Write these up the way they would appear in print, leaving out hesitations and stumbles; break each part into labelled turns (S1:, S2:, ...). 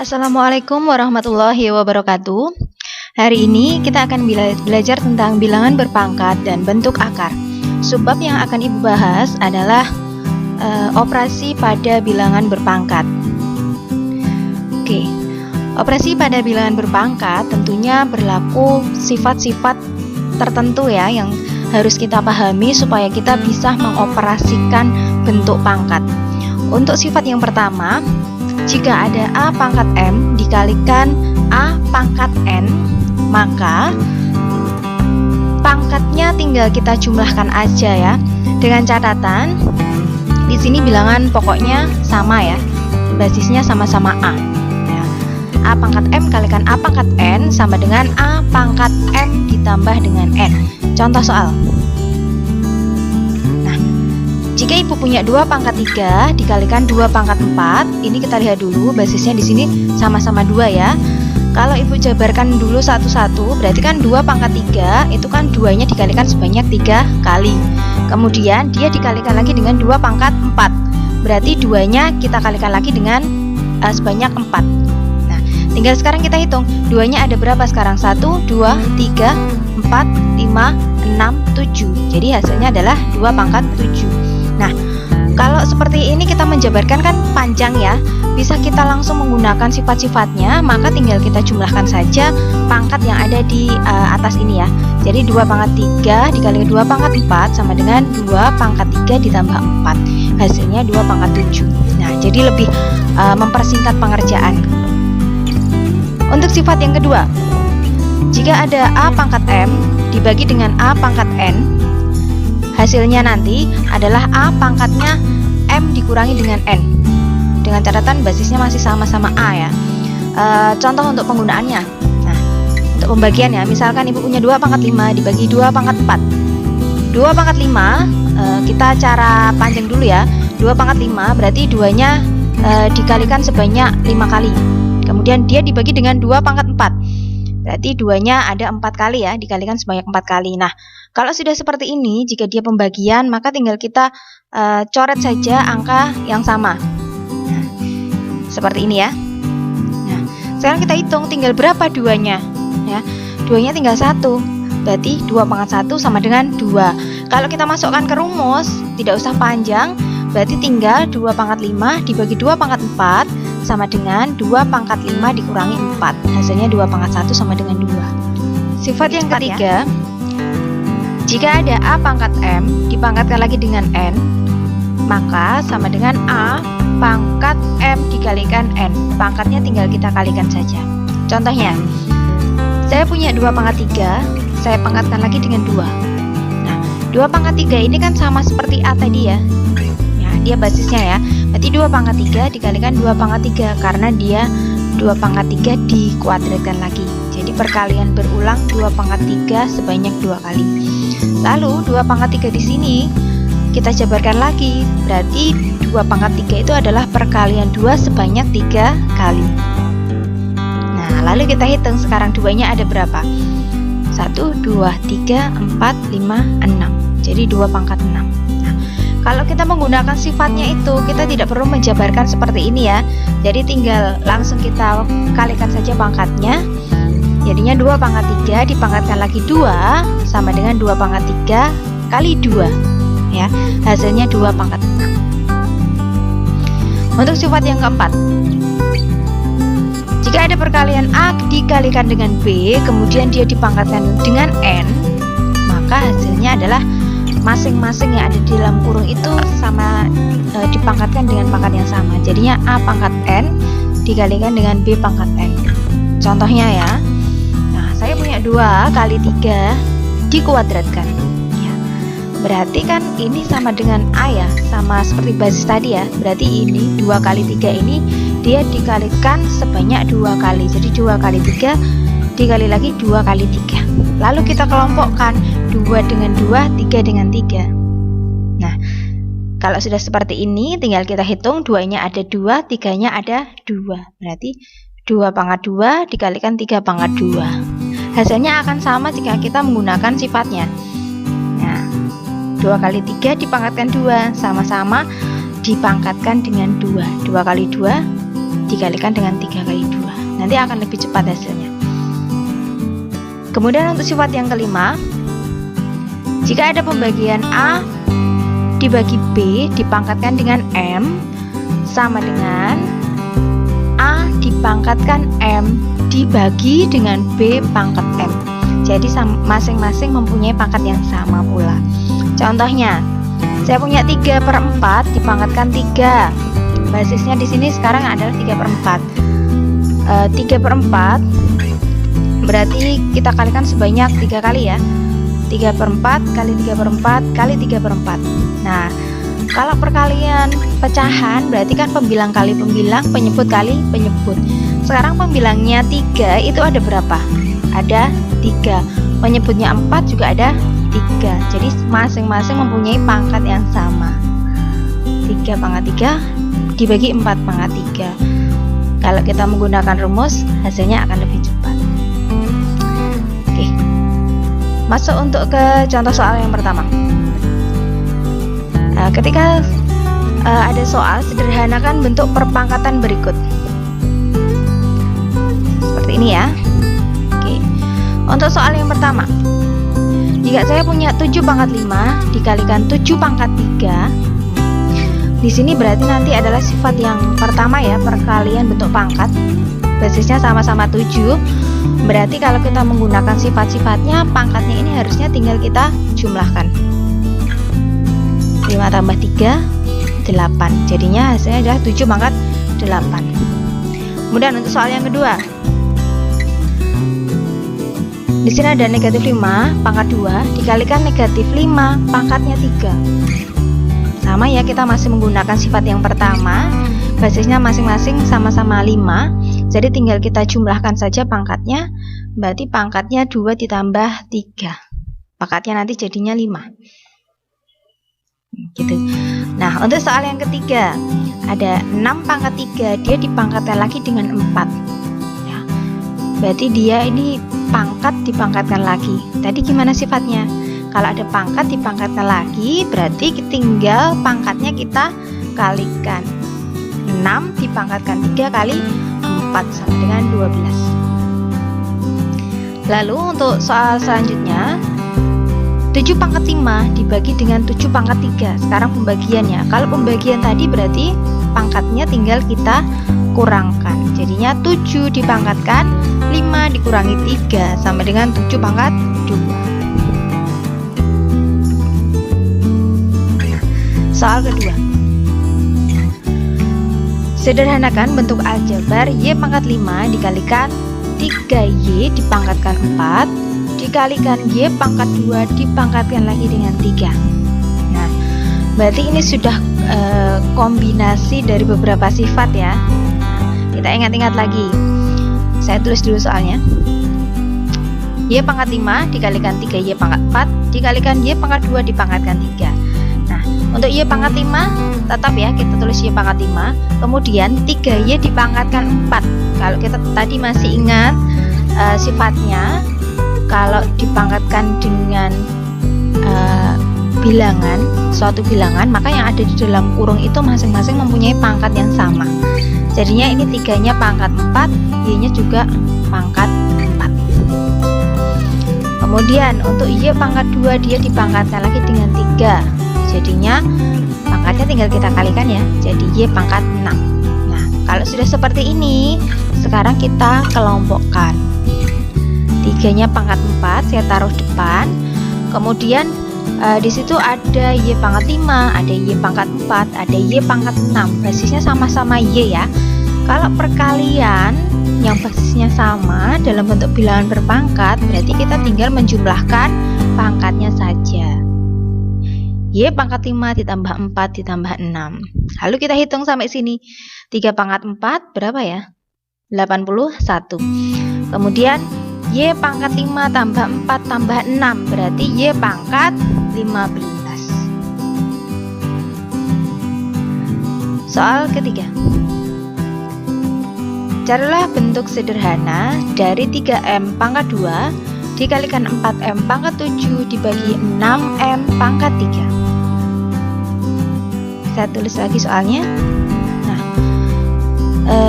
S1: Assalamualaikum warahmatullahi wabarakatuh. Hari ini kita akan belajar tentang bilangan berpangkat dan bentuk akar. Subbab yang akan Ibu bahas adalah operasi pada bilangan berpangkat. Oke, operasi pada bilangan berpangkat tentunya berlaku sifat-sifat tertentu ya yang harus kita pahami supaya kita bisa mengoperasikan bentuk pangkat. Untuk sifat yang pertama, jika ada A pangkat M dikalikan A pangkat N, maka pangkatnya tinggal kita jumlahkan aja ya. Dengan catatan, di sini bilangan pokoknya sama ya, basisnya sama-sama A. Ya. A pangkat M kalikan A pangkat N sama dengan A pangkat M ditambah dengan N. Contoh soal. Jika Ibu punya 2 pangkat 3 dikalikan 2 pangkat 4, ini kita lihat dulu basisnya di sini sama-sama 2 ya. Kalau Ibu jabarkan dulu satu-satu, berarti kan 2 pangkat 3 itu kan 2-nya dikalikan sebanyak 3 kali. Kemudian dia dikalikan lagi dengan 2 pangkat 4. Berarti 2-nya kita kalikan lagi dengan sebanyak 4. Nah, tinggal sekarang kita hitung 2-nya ada berapa sekarang? 1, 2, 3, 4, 5, 6, 7. Jadi hasilnya adalah 2 pangkat 7. Nah, kalau seperti ini kita menjabarkan kan panjang ya. Bisa kita langsung menggunakan sifat-sifatnya, maka tinggal kita jumlahkan saja pangkat yang ada di atas ini ya. Jadi 2 pangkat 3 dikali 2 pangkat 4 sama dengan 2 pangkat 3 ditambah 4. Hasilnya 2 pangkat 7. Nah, jadi lebih mempersingkat pengerjaan. Untuk sifat yang kedua, jika ada A pangkat M dibagi dengan A pangkat N, hasilnya nanti adalah A pangkatnya M dikurangi dengan N. Dengan catatan basisnya masih sama-sama A ya. Contoh untuk penggunaannya. Nah, untuk pembagian ya, misalkan Ibu punya 2 pangkat 5 dibagi 2 pangkat 4. 2 pangkat 5, kita cara panjang dulu ya. 2 pangkat 5 berarti 2-nya dikalikan sebanyak 5 kali. Kemudian dia dibagi dengan 2 pangkat 4. Berarti 2-nya ada 4 kali ya, dikalikan sebanyak 4 kali. Nah, kalau sudah seperti ini, jika dia pembagian, maka tinggal kita coret saja angka yang sama. Nah, seperti ini ya. Nah, sekarang kita hitung tinggal berapa 2-nya ya. 2-nya tinggal 1. Berarti 2 pangkat 1 sama dengan 2. Kalau kita masukkan ke rumus, tidak usah panjang, berarti tinggal 2 pangkat 5 dibagi 2 pangkat 4 sama dengan 2 pangkat 5 dikurangi 4. Hasilnya 2 pangkat 1 sama dengan 2. Sifat yang ketiga, jika ada A pangkat M dipangkatkan lagi dengan N, maka sama dengan A pangkat M dikalikan N. Pangkatnya tinggal kita kalikan saja. Contohnya, saya punya 2 pangkat 3, saya pangkatkan lagi dengan 2. Nah, 2 pangkat 3 ini kan sama seperti A tadi ya. Dia basisnya ya. Berarti 2 pangkat 3 dikalikan 2 pangkat 3 karena dia 2 pangkat 3 dikuadratkan lagi. Jadi perkalian berulang 2 pangkat 3 sebanyak 2 kali. Lalu 2 pangkat 3 di sini kita jabarkan lagi. Berarti 2 pangkat 3 itu adalah perkalian 2 sebanyak 3 kali. Nah, lalu kita hitung sekarang 2-nya ada berapa? 1, 2, 3, 4, 5, 6. Jadi 2 pangkat 6. Kalau kita menggunakan sifatnya itu, kita tidak perlu menjabarkan seperti ini ya. Jadi tinggal langsung kita kalikan saja pangkatnya. Jadinya 2 pangkat 3 dipangkatkan lagi 2 sama dengan 2 pangkat 3 kali 2 ya. Hasilnya 2 pangkat 6. Untuk sifat yang keempat, jika ada perkalian A dikalikan dengan B kemudian dia dipangkatkan dengan N, maka hasilnya adalah masing-masing yang ada di dalam kurung itu sama dipangkatkan dengan pangkat yang sama. Jadinya A pangkat N dikalikan dengan B pangkat N. Contohnya ya. Nah, saya punya 2 kali 3 dikuadratkan ya. Berarti kan ini sama dengan A ya, sama seperti basis tadi ya. Berarti ini 2 kali 3 ini dia dikalikan sebanyak 2 kali. Jadi 2 kali 3 dikali lagi 2 kali 3. Lalu kita kelompokkan 2 dengan 2, 3 dengan 3. Nah, kalau sudah seperti ini tinggal kita hitung 2-nya ada 2, 3-nya ada 2. Berarti 2 pangkat 2 dikalikan 3 pangkat 2. Hasilnya akan sama jika kita menggunakan sifatnya. Nah, 2 kali 3 dipangkatkan 2, sama-sama dipangkatkan dengan 2. 2 kali 2, dikalikan dengan 3 kali 2. Nanti akan lebih cepat hasilnya. Kemudian untuk sifat yang kelima, jika ada pembagian A dibagi B dipangkatkan dengan M sama dengan A dipangkatkan M dibagi dengan B pangkat M. Jadi masing-masing mempunyai pangkat yang sama pula. Contohnya, saya punya 3/4 dipangkatkan 3. Basisnya di sini sekarang adalah 3/4. 3/4 berarti kita kalikan sebanyak 3 kali ya. 3/4 kali 3/4 kali 3/4. Nah, kalau perkalian pecahan berarti kan pembilang kali pembilang, penyebut kali penyebut. Sekarang pembilangnya 3 itu ada berapa? Ada 3. Penyebutnya 4 juga ada 3. Jadi masing-masing mempunyai pangkat yang sama. 3 pangkat 3 dibagi 4 pangkat 3. Kalau kita menggunakan rumus, hasilnya akan lebih cepat. Oke. Masuk untuk ke contoh soal yang pertama. Ketika ada soal, sederhanakan bentuk perpangkatan berikut. Seperti ini ya. Oke. Untuk soal yang pertama, jika saya punya 7 pangkat 5 dikalikan 7 pangkat 3, di sini berarti nanti adalah sifat yang pertama ya, perkalian bentuk pangkat. Basisnya sama-sama 7. Berarti kalau kita menggunakan sifat-sifatnya, pangkatnya ini harusnya tinggal kita jumlahkan. 5 tambah 3, 8. Jadinya hasilnya adalah 7 pangkat 8. Kemudian untuk soal yang kedua, di sini ada negatif 5 pangkat 2 dikalikan negatif 5 pangkatnya 3. Sama ya, kita masih menggunakan sifat yang pertama. Basisnya masing-masing sama-sama 5. Jadi tinggal kita jumlahkan saja pangkatnya. Berarti pangkatnya 2 ditambah 3. Pangkatnya nanti jadinya 5. Gitu. Nah, untuk soal yang ketiga, ada 6 pangkat 3, dia dipangkatkan lagi dengan 4 ya. Berarti dia ini pangkat dipangkatkan lagi. Tadi gimana sifatnya? Kalau ada pangkat dipangkatkan lagi, berarti tinggal pangkatnya kita kalikan. 6 dipangkatkan 3 kali 4 sama dengan 12. Lalu untuk soal selanjutnya, 7 pangkat 5 dibagi dengan 7 pangkat 3. Sekarang pembagiannya. Kalau pembagian tadi berarti pangkatnya tinggal kita kurangkan. Jadinya 7 dipangkatkan 5 dikurangi 3 sama dengan 7 pangkat 2. Soal kedua, sederhanakan bentuk aljabar Y pangkat 5 dikalikan 3Y dipangkatkan 4 dikalikan Y pangkat 2 dipangkatkan lagi dengan 3. Nah, berarti ini sudah kombinasi dari beberapa sifat ya. Kita ingat-ingat lagi. Saya tulis dulu soalnya. Y pangkat 5 dikalikan 3Y pangkat 4 dikalikan Y pangkat 2 dipangkatkan 3. Nah, untuk Y pangkat 5 tetap ya, kita tulis Y pangkat 5. Kemudian 3Y dipangkatkan 4. Kalau kita tadi masih ingat sifatnya, kalau dipangkatkan dengan bilangan, suatu bilangan, maka yang ada di dalam kurung itu masing-masing mempunyai pangkat yang sama. Jadinya ini 3-nya pangkat 4, Y-nya juga pangkat 4. Kemudian untuk Y pangkat 2 dia dipangkatkan lagi dengan 3. Jadinya pangkatnya tinggal kita kalikan ya, jadi Y pangkat 6. Nah, kalau sudah seperti ini, sekarang kita kelompokkan. 3-nya pangkat 4 saya taruh depan. Kemudian di situ ada Y pangkat 5, ada Y pangkat 4, ada Y pangkat 6. Basisnya sama-sama Y ya. Kalau perkalian yang basisnya sama dalam bentuk bilangan berpangkat, berarti kita tinggal menjumlahkan pangkatnya saja. Y pangkat 5 ditambah 4 ditambah 6. Lalu kita hitung sampai sini. 3 pangkat 4 berapa ya? 81. Kemudian Y pangkat 5 tambah 4 tambah 6 berarti Y pangkat 15. Soal ketiga, carilah bentuk sederhana dari 3M pangkat 2 dikalikan 4M pangkat 7 dibagi 6M pangkat 3. Saya tulis lagi soalnya. Nah,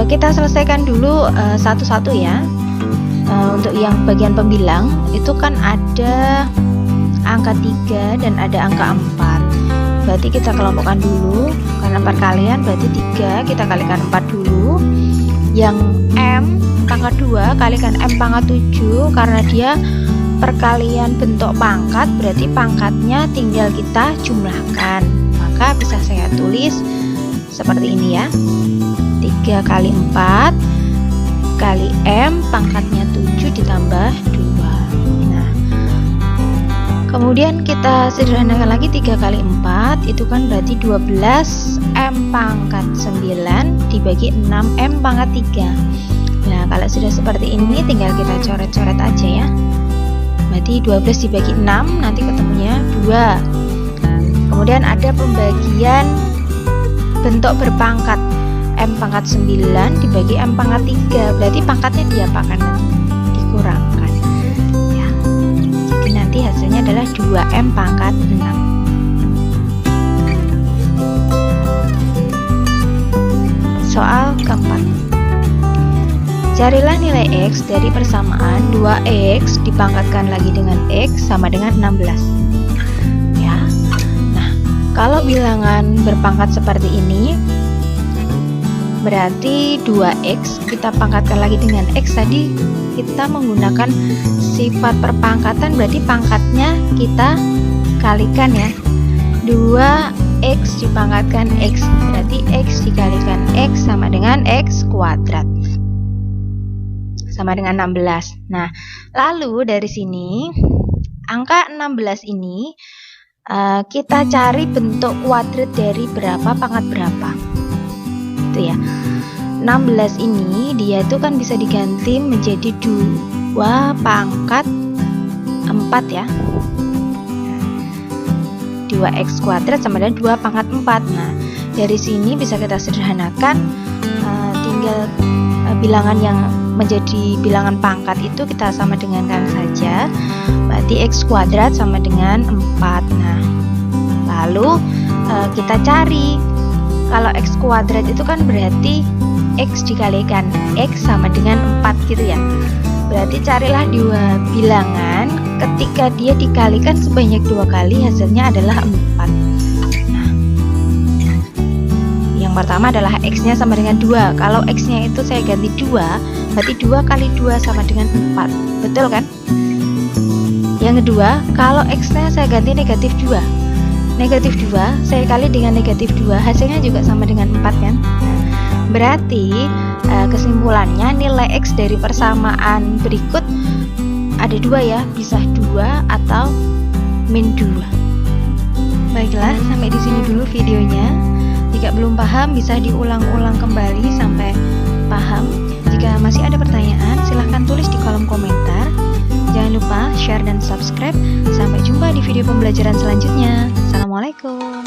S1: Kita selesaikan dulu satu-satu ya. Untuk yang bagian pembilang itu kan ada angka 3 dan ada angka 4. Berarti kita kelompokkan dulu, karena perkalian berarti 3 kita kalikan 4 dulu. Yang M pangkat 2 kalikan M pangkat 7, karena dia perkalian bentuk pangkat, berarti pangkatnya tinggal kita jumlahkan. Maka bisa saya tulis seperti ini ya, 3 kali 4 kali M pangkatnya 7 ditambah 2. Nah, kemudian kita sederhanakan lagi, 3 kali 4 itu kan berarti 12 M pangkat 9 dibagi 6 M pangkat 3. Nah, kalau sudah seperti ini tinggal kita coret-coret aja ya. Berarti 12 dibagi 6 nanti ketemunya 2. Kemudian ada pembagian bentuk berpangkat, M pangkat 9 dibagi M pangkat 3, berarti pangkatnya diapakan nanti? Dikurangkan ya. Jadi nanti hasilnya adalah 2M pangkat 6. Soal keempat, carilah nilai X dari persamaan 2X dipangkatkan lagi dengan X sama dengan 16 ya. Nah, kalau bilangan berpangkat seperti ini, berarti 2X kita pangkatkan lagi dengan X, tadi kita menggunakan sifat perpangkatan, berarti pangkatnya kita kalikan ya. 2X dipangkatkan X, berarti X dikalikan X sama dengan X kuadrat, sama dengan 16. Nah, lalu dari sini angka 16 ini kita cari bentuk kuadrat dari berapa pangkat berapa. Ya, 16 ini dia itu kan bisa diganti menjadi 2 pangkat 4 ya. 2x kuadrat sama dengan 2 pangkat 4. Nah, dari sini bisa kita sederhanakan, tinggal bilangan yang menjadi bilangan pangkat itu kita sama dengankan saja. Berarti x kuadrat sama dengan 4. Nah, lalu kita cari, kalau x kuadrat itu kan berarti x dikalikan x sama dengan 4 gitu ya. Berarti carilah 2 bilangan ketika dia dikalikan sebanyak 2 kali, hasilnya adalah 4. Nah, yang pertama adalah x-nya sama dengan 2. Kalau x-nya itu saya ganti 2, berarti 2 kali 2 sama dengan 4. Betul kan? Yang kedua, kalau x-nya saya ganti negatif 2. Negatif 2 saya kali dengan negatif 2, hasilnya juga sama dengan 4 kan. Nah, berarti kesimpulannya nilai X dari persamaan berikut ada 2 ya, bisa 2 atau min 2. Baiklah, sampai di sini dulu videonya. Jika belum paham bisa diulang-ulang kembali sampai paham. Jika masih ada pertanyaan silahkan tulis di kolom komentar. Jangan lupa share dan subscribe. Sampai jumpa di video pembelajaran selanjutnya. Assalamualaikum.